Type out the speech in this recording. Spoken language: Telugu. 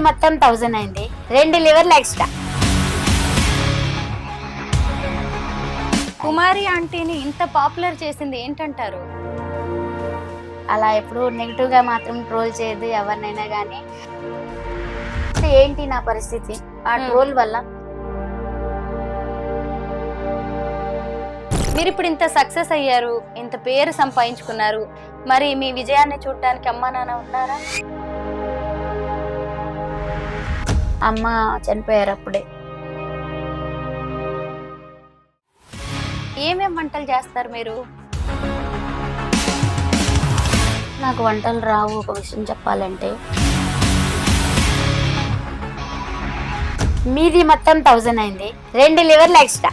మొత్తం 1000 అయింది, 2 లివర్లు ఎక్స్ట్రా. కుమారి ఆంటీని ఇంత పాపులర్ చేసింది ఏంటంటారు? అలా ఎప్పుడు నెగిటివ్ గా మాత్రం ట్రోల్ చేయదు ఎవరినైనా కానీ. ఏంటి నా పరిస్థితి ఆ ట్రోల్ వల్ల? మీరు ఇప్పుడు ఇంత సక్సెస్ అయ్యారు, ఇంత పేరు సంపాదించుకున్నారు, మరి మీ విజయాన్ని చూడటానికి అమ్మా నాన్న ఉన్నారా? అమ్మ చనిపోయారు అప్పుడే. ఏమేం వంటలు చేస్తారు మీరు? నాకు వంటలు రావు. ఒక విషయం చెప్పాలంటే, మీది మొత్తం 1000 అయింది, 2 లివర్లు ఎక్స్ట్రా.